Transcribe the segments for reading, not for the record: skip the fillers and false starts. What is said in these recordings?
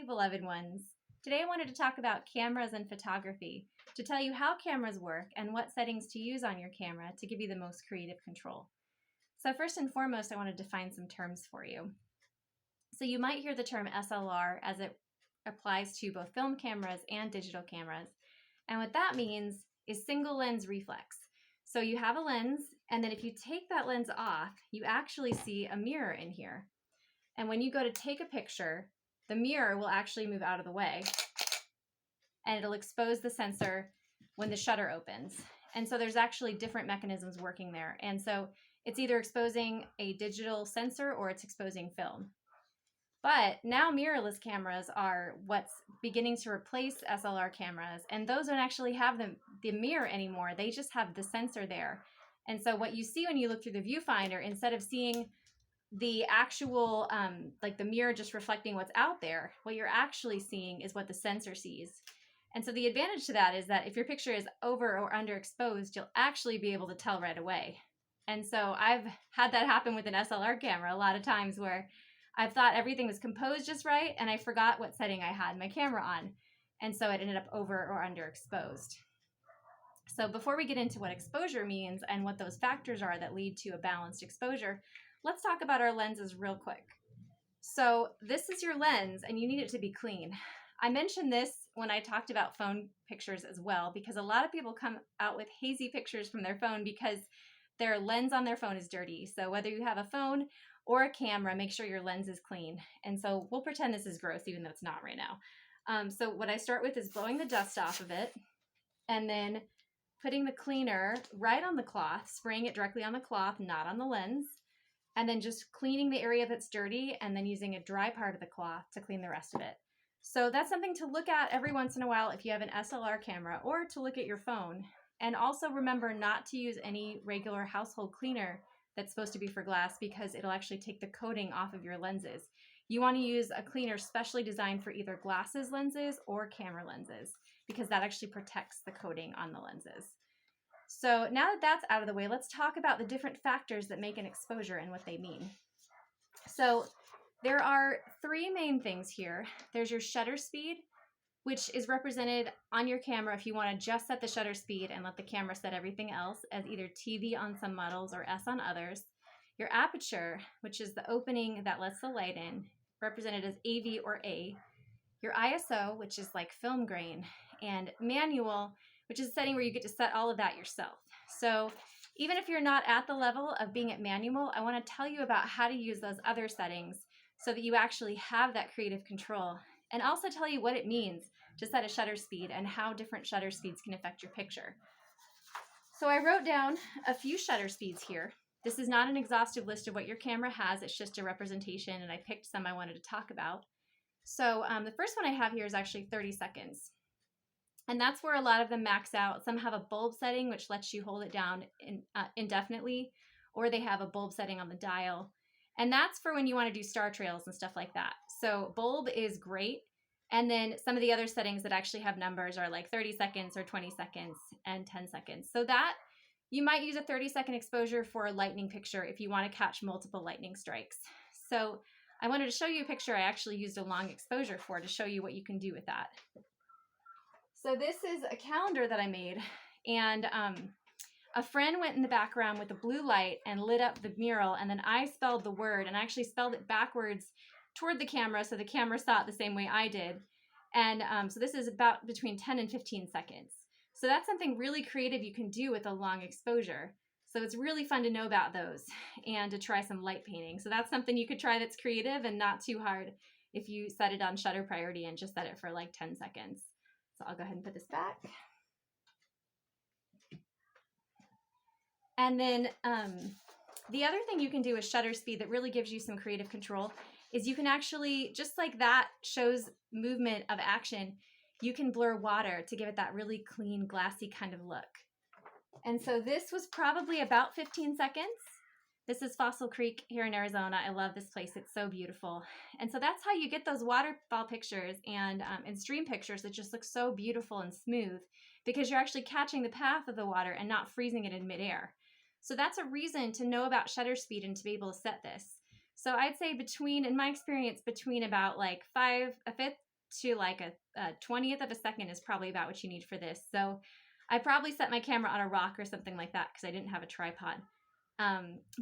beloved ones. Today I wanted to talk about cameras and photography, to tell you how cameras work and what settings to use on your camera to give you the most creative control. So first and foremost, I want to define some terms for you. So you might hear the term SLR as it applies to both film cameras and digital cameras. And what that means is single lens reflex. So you have a lens, and then if you take that lens off, you actually see a mirror in here. And when you go to take a picture, the mirror will actually move out of the way and it'll expose the sensor when the shutter opens. And so there's actually different mechanisms working there. And so it's either exposing a digital sensor or it's exposing film. But now mirrorless cameras are what's beginning to replace SLR cameras, and those don't actually have the mirror anymore. They just have the sensor there. And so what you see when you look through the viewfinder, instead of seeing the actual, like the mirror just reflecting what's out there, what you're actually seeing is what the sensor sees. And so the advantage to that is that if your picture is over or underexposed, you'll actually be able to tell right away. And so I've had that happen with an SLR camera a lot of times where I've thought everything was composed just right, and I forgot what setting I had my camera on. And so it ended up over or underexposed. So before we get into what exposure means and what those factors are that lead to a balanced exposure, let's talk about our lenses real quick. So this is your lens, and you need it to be clean. I mentioned this when I talked about phone pictures as well, because a lot of people come out with hazy pictures from their phone because their lens on their phone is dirty. So whether you have a phone or a camera, make sure your lens is clean. And so we'll pretend this is gross, even though it's not right now. So what I start with is blowing the dust off of it, and then putting the cleaner right on the cloth, spraying it directly on the cloth, not on the lens, and then just cleaning the area that's dirty, and then using a dry part of the cloth to clean the rest of it. So that's something to look at every once in a while if you have an SLR camera, or to look at your phone. And also remember not to use any regular household cleaner that's supposed to be for glass, because it'll actually take the coating off of your lenses. You want to use a cleaner specially designed for either glasses lenses or camera lenses, because that actually protects the coating on the lenses. So now that that's out of the way, let's talk about the different factors that make an exposure and what they mean. So there are three main things here. There's your shutter speed, which is represented on your camera if you want to just set the shutter speed and let the camera set everything else as either TV on some models or S on others. Your aperture, which is the opening that lets the light in, represented as AV or A. Your ISO, which is like film grain, and manual, which is a setting where you get to set all of that yourself. So even if you're not at the level of being at manual, I want to tell you about how to use those other settings so that you actually have that creative control, and also tell you what it means to set a shutter speed and how different shutter speeds can affect your picture. So I wrote down a few shutter speeds here. This is not an exhaustive list of what your camera has, it's just a representation, and I picked some I wanted to talk about. So the first one I have here is actually 30 seconds. And that's where a lot of them max out. Some have a bulb setting, which lets you hold it down indefinitely, or they have a bulb setting on the dial. And that's for when you want to do star trails and stuff like that. So bulb is great. And then some of the other settings that actually have numbers are like 30 seconds or 20 seconds and 10 seconds. So that you might use a 30-second exposure for a lightning picture if you want to catch multiple lightning strikes. So I wanted to show you a picture I actually used a long exposure for to show you what you can do with that. So this is a calendar that I made, and a friend went in the background with a blue light and lit up the mural, and then I spelled the word, and I actually spelled it backwards toward the camera so the camera saw it the same way I did. And so this is about between 10 and 15 seconds. So that's something really creative you can do with a long exposure. So it's really fun to know about those and to try some light painting. So that's something you could try that's creative and not too hard if you set it on shutter priority and just set it for like 10 seconds. So I'll go ahead and put this back. And then the other thing you can do with shutter speed that really gives you some creative control is you can actually, just like that shows movement of action, you can blur water to give it that really clean, glassy kind of look. And so this was probably about 15 seconds. This is Fossil Creek here in Arizona. I love this place. It's so beautiful. And so that's how you get those waterfall pictures and stream pictures that just look so beautiful and smooth, because you're actually catching the path of the water and not freezing it in midair. So that's a reason to know about shutter speed and to be able to set this. So I'd say between, in my experience, between about like a fifth to like a 20th of a second is probably about what you need for this. So I probably set my camera on a rock or something like that because I didn't have a tripod.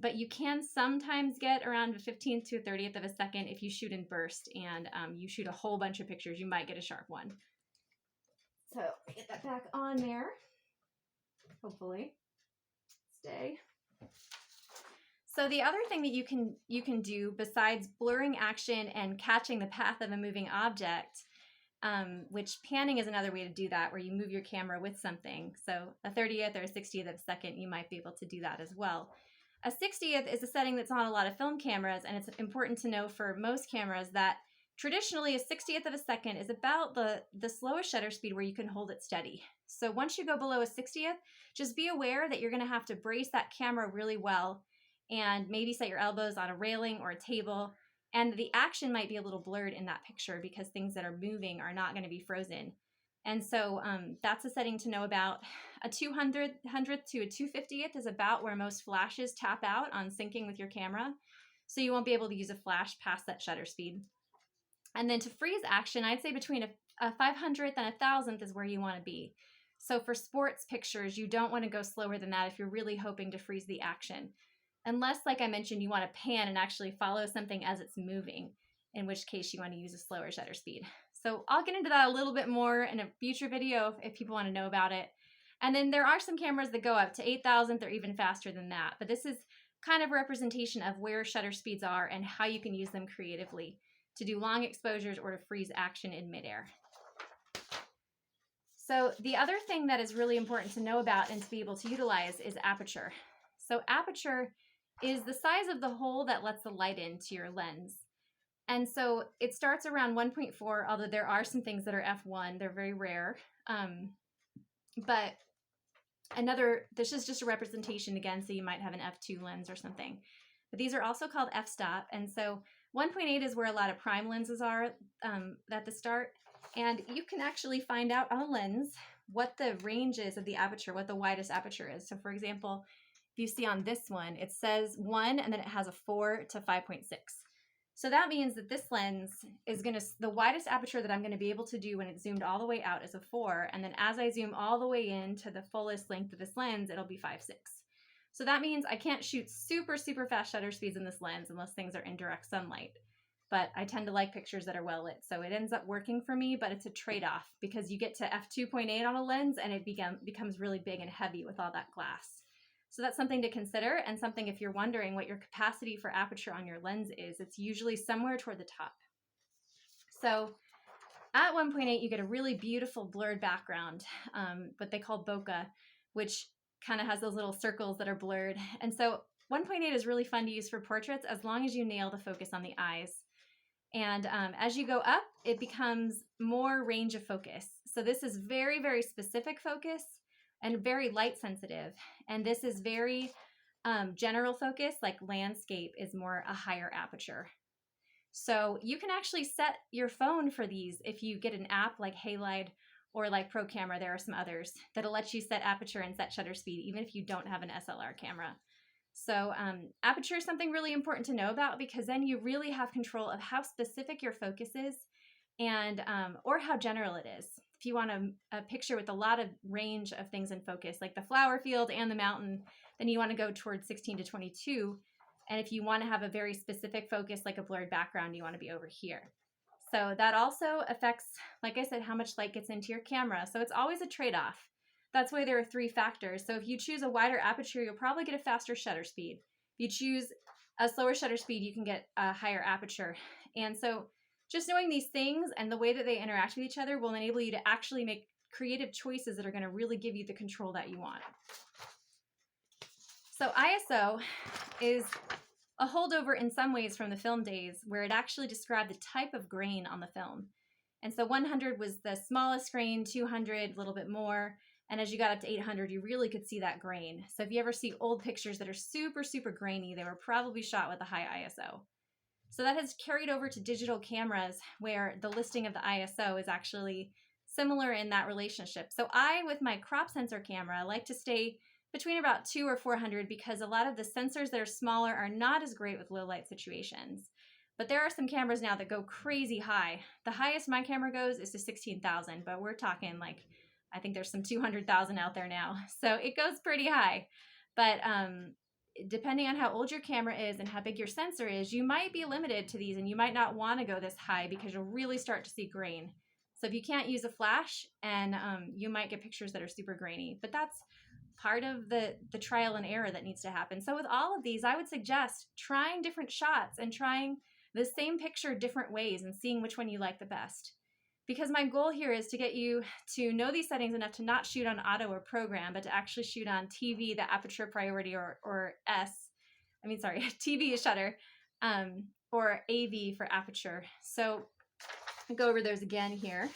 But you can sometimes get around a 15th to a 30th of a second if you shoot in burst and you shoot a whole bunch of pictures. You might get a sharp one. So get that back on there. Hopefully stay. So the other thing that you can do besides blurring action and catching the path of a moving object, which panning is another way to do that, where you move your camera with something. So a 30th or a 60th of a second, you might be able to do that as well. A 60th is a setting that's on a lot of film cameras, and it's important to know for most cameras that traditionally a 60th of a second is about the slowest shutter speed where you can hold it steady. So once you go below a 60th, just be aware that you're going to have to brace that camera really well and maybe set your elbows on a railing or a table. And the action might be a little blurred in that picture because things that are moving are not going to be frozen. And so that's a setting to know about. A 200th to a 250th is about where most flashes tap out on syncing with your camera. So you won't be able to use a flash past that shutter speed. And then to freeze action, I'd say between a 500th and a 1000th is where you want to be. So for sports pictures, you don't want to go slower than that if you're really hoping to freeze the action. Unless, like I mentioned, you want to pan and actually follow something as it's moving, in which case you want to use a slower shutter speed. So I'll get into that a little bit more in a future video if people want to know about it. And then there are some cameras that go up to 8,000th or even faster than that. But this is kind of a representation of where shutter speeds are and how you can use them creatively to do long exposures or to freeze action in midair. So the other thing that is really important to know about and to be able to utilize is aperture. So aperture is the size of the hole that lets the light into your lens. And so it starts around 1.4, although there are some things that are f1. They're very rare. But this is just a representation again, so you might have an f2 lens or something. But these are also called f-stop. And so 1.8 is where a lot of prime lenses are at the start. And you can actually find out on a lens what the range is of the aperture, what the widest aperture is. So for example, if you see on this one, it says 1 and then it has a 4 to 5.6. So that means that this lens is the widest aperture that I'm going to be able to do when it's zoomed all the way out is a 4. And then as I zoom all the way in to the fullest length of this lens, it'll be 5.6. So that means I can't shoot super, super fast shutter speeds in this lens unless things are in direct sunlight. But I tend to like pictures that are well lit. So it ends up working for me, but it's a trade-off because you get to f2.8 on a lens and it becomes really big and heavy with all that glass. So that's something to consider, and something if you're wondering what your capacity for aperture on your lens is, it's usually somewhere toward the top. So at 1.8, you get a really beautiful blurred background, what they call bokeh, which kind of has those little circles that are blurred. And so 1.8 is really fun to use for portraits as long as you nail the focus on the eyes. And as you go up, it becomes more range of focus. So this is very, very specific focus and very light sensitive. And this is very general focus, like landscape is more a higher aperture. So you can actually set your phone for these if you get an app like Halide or like Pro Camera. There are some others that'll let you set aperture and set shutter speed, even if you don't have an SLR camera. So aperture is something really important to know about because then you really have control of how specific your focus is and or how general it is. If you want a picture with a lot of range of things in focus, like the flower field and the mountain, then you want to go towards 16 to 22. And if you want to have a very specific focus, like a blurred background, you want to be over here. So that also affects, like I said, how much light gets into your camera. So it's always a trade-off. That's why there are 3 factors. So if you choose a wider aperture, you'll probably get a faster shutter speed. If you choose a slower shutter speed, you can get a higher aperture. And so just knowing these things and the way that they interact with each other will enable you to actually make creative choices that are going to really give you the control that you want. So ISO is a holdover in some ways from the film days where it actually described the type of grain on the film. And so 100 was the smallest grain, 200 a little bit more, and as you got up to 800, you really could see that grain. So if you ever see old pictures that are super, super grainy, they were probably shot with a high ISO. So that has carried over to digital cameras where the listing of the ISO is actually similar in that relationship. So I, with my crop sensor camera, like to stay between about 200 or 400 because a lot of the sensors that are smaller are not as great with low light situations. But there are some cameras now that go crazy high. The highest my camera goes is to 16,000, but we're talking like, I think there's some 200,000 out there now. So it goes pretty high. But depending on how old your camera is and how big your sensor is, you might be limited to these and you might not want to go this high because you'll really start to see grain. So if you can't use a flash, and you might get pictures that are super grainy, but that's part of the trial and error that needs to happen. So with all of these, I would suggest trying different shots and trying the same picture different ways and seeing which one you like the best. Because my goal here is to get you to know these settings enough to not shoot on auto or program, but to actually shoot on TV, the aperture priority, or TV is shutter, or AV for aperture. So I'll go over those again here.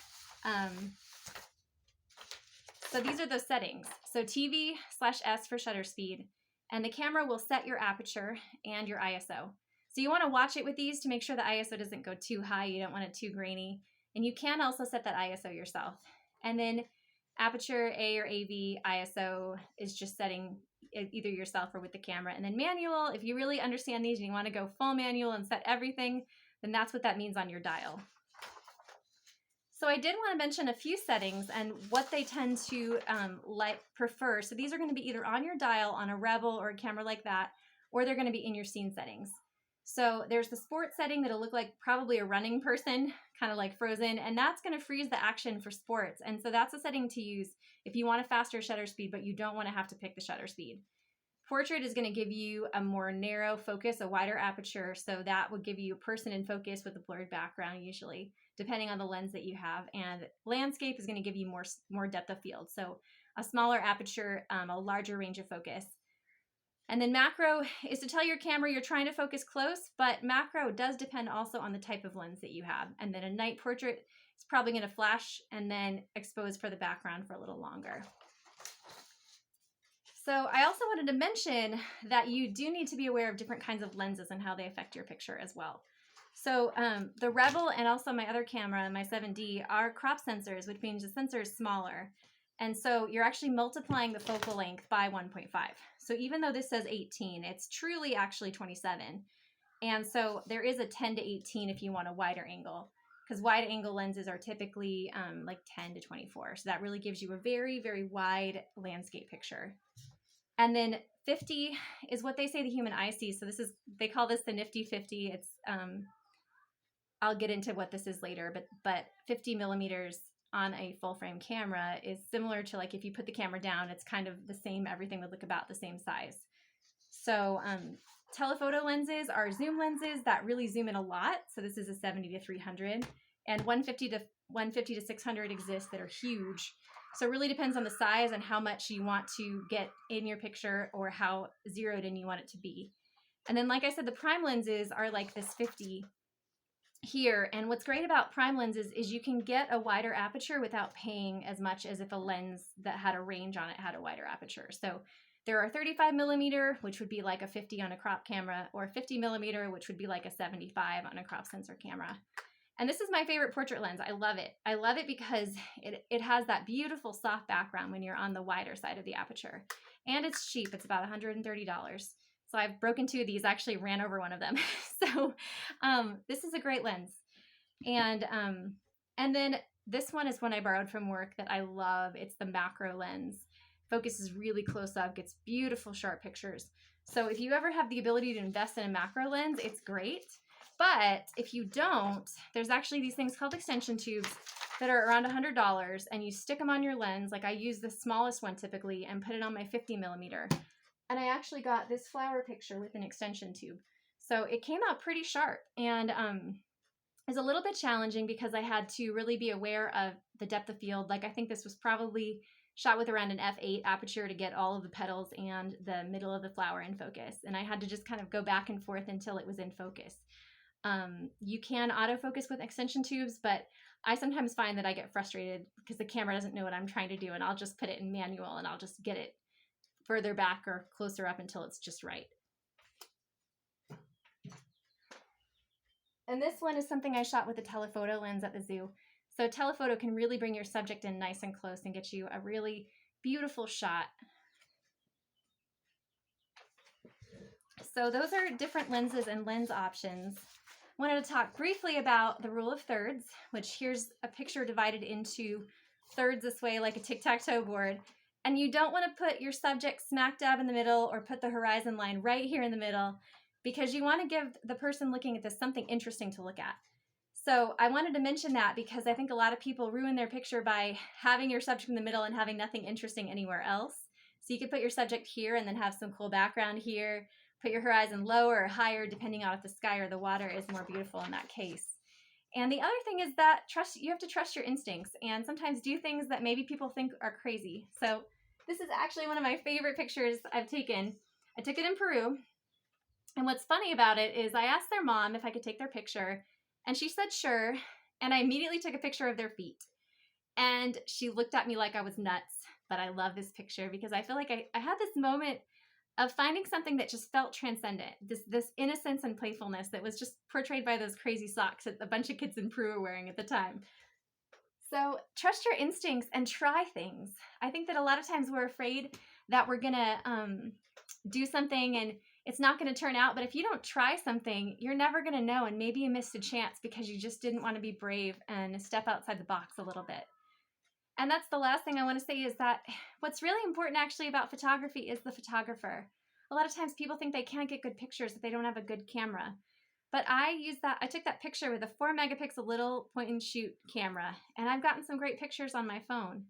So these are those settings. So TV/S for shutter speed, and the camera will set your aperture and your ISO. So you want to watch it with these to make sure the ISO doesn't go too high. You don't want it too grainy. And you can also set that ISO yourself. And then aperture, A or AV, ISO is just setting either yourself or with the camera. And then manual, if you really understand these and you want to go full manual and set everything, then that's what that means on your dial. So I did want to mention a few settings and what they tend to prefer. So these are going to be either on your dial on a Rebel or a camera like that, or they're going to be in your scene settings. So there's the sport setting that'll look like probably a running person, kind of like Frozen, and that's going to freeze the action for sports. And so that's a setting to use if you want a faster shutter speed, but you don't want to have to pick the shutter speed. Portrait is going to give you a more narrow focus, a wider aperture, so that would give you a person in focus with a blurred background usually, depending on the lens that you have. And landscape is going to give you more depth of field, so a smaller aperture, a larger range of focus. And then macro is to tell your camera you're trying to focus close, but macro does depend also on the type of lens that you have. And then a night portrait is probably going to flash and then expose for the background for a little longer. So I also wanted to mention that you do need to be aware of different kinds of lenses and how they affect your picture as well. So the Rebel and also my other camera, my 7D, are crop sensors, which means the sensor is smaller. And so you're actually multiplying the focal length by 1.5. So even though this says 18, it's truly actually 27. And so there is a 10 to 18 if you want a wider angle, because wide angle lenses are typically like 10 to 24. So that really gives you a very, very wide landscape picture. And then 50 is what they say the human eye sees. So they call this the nifty 50. It's I'll get into what this is later, but 50 millimeters on a full frame camera is similar to, like, if you put the camera down, it's kind of the same, everything would look about the same size. So telephoto lenses are zoom lenses that really zoom in a lot. So this is a 70 to 300, and 150 to 600 exist that are huge. So it really depends on the size and how much you want to get in your picture or how zeroed in you want it to be. And then, like I said, the prime lenses are like this 50 here. And what's great about prime lenses is you can get a wider aperture without paying as much as if a lens that had a range on it had a wider aperture. So there are 35 millimeter, which would be like a 50 on a crop camera, or 50 millimeter, which would be like a 75 on a crop sensor camera. And this is my favorite portrait lens. I love it. I love it because it has that beautiful soft background when you're on the wider side of the aperture. And it's cheap. It's about $130. So I've broken two of these. I actually ran over one of them. So this is a great lens. And then this one is one I borrowed from work that I love. It's the macro lens. Focuses really close up, gets beautiful sharp pictures. So if you ever have the ability to invest in a macro lens, it's great. But if you don't, there's actually these things called extension tubes that are around $100, and you stick them on your lens. Like I use the smallest one typically and put it on my 50 millimeter. And I actually got this flower picture with an extension tube. So it came out pretty sharp, and it's a little bit challenging because I had to really be aware of the depth of field. Like I think this was probably shot with around an f8 aperture to get all of the petals and the middle of the flower in focus. And I had to just kind of go back and forth until it was in focus. You can autofocus with extension tubes, but I sometimes find that I get frustrated because the camera doesn't know what I'm trying to do, and I'll just put it in manual and I'll just get it further back or closer up until it's just right. And this one is something I shot with a telephoto lens at the zoo. So telephoto can really bring your subject in nice and close and get you a really beautiful shot. So those are different lenses and lens options. Wanted to talk briefly about the rule of thirds, which here's a picture divided into thirds this way like a tic-tac-toe board. And you don't want to put your subject smack dab in the middle or put the horizon line right here in the middle, because you want to give the person looking at this something interesting to look at. So I wanted to mention that because I think a lot of people ruin their picture by having your subject in the middle and having nothing interesting anywhere else. So you could put your subject here and then have some cool background here. Put your horizon lower or higher depending on if the sky or the water is more beautiful in that case. And the other thing is that you have to trust your instincts and sometimes do things that maybe people think are crazy. So this is actually one of my favorite pictures I've taken. I took it in Peru. And what's funny about it is I asked their mom if I could take their picture, and she said sure, and I immediately took a picture of their feet. And she looked at me like I was nuts, but I love this picture because I feel like I had this moment of finding something that just felt transcendent, this innocence and playfulness that was just portrayed by those crazy socks that a bunch of kids in Peru were wearing at the time. So trust your instincts and try things. I think that a lot of times we're afraid that we're gonna do something and it's not going to turn out, but if you don't try something, you're never going to know, and maybe you missed a chance because you just didn't want to be brave and step outside the box a little bit. And that's the last thing I want to say is that what's really important actually about photography is the photographer. A lot of times people think they can't get good pictures if they don't have a good camera. But I took that picture with a 4 megapixel little point and shoot camera, and I've gotten some great pictures on my phone.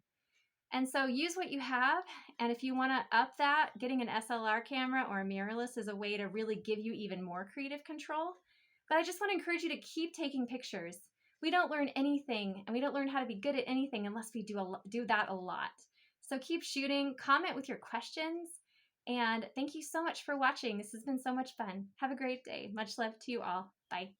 And so use what you have, and if you want to up that, getting an SLR camera or a mirrorless is a way to really give you even more creative control. But I just want to encourage you to keep taking pictures. We don't learn anything, and we don't learn how to be good at anything unless we do that a lot. So keep shooting, comment with your questions, and thank you so much for watching. This has been so much fun. Have a great day. Much love to you all. Bye.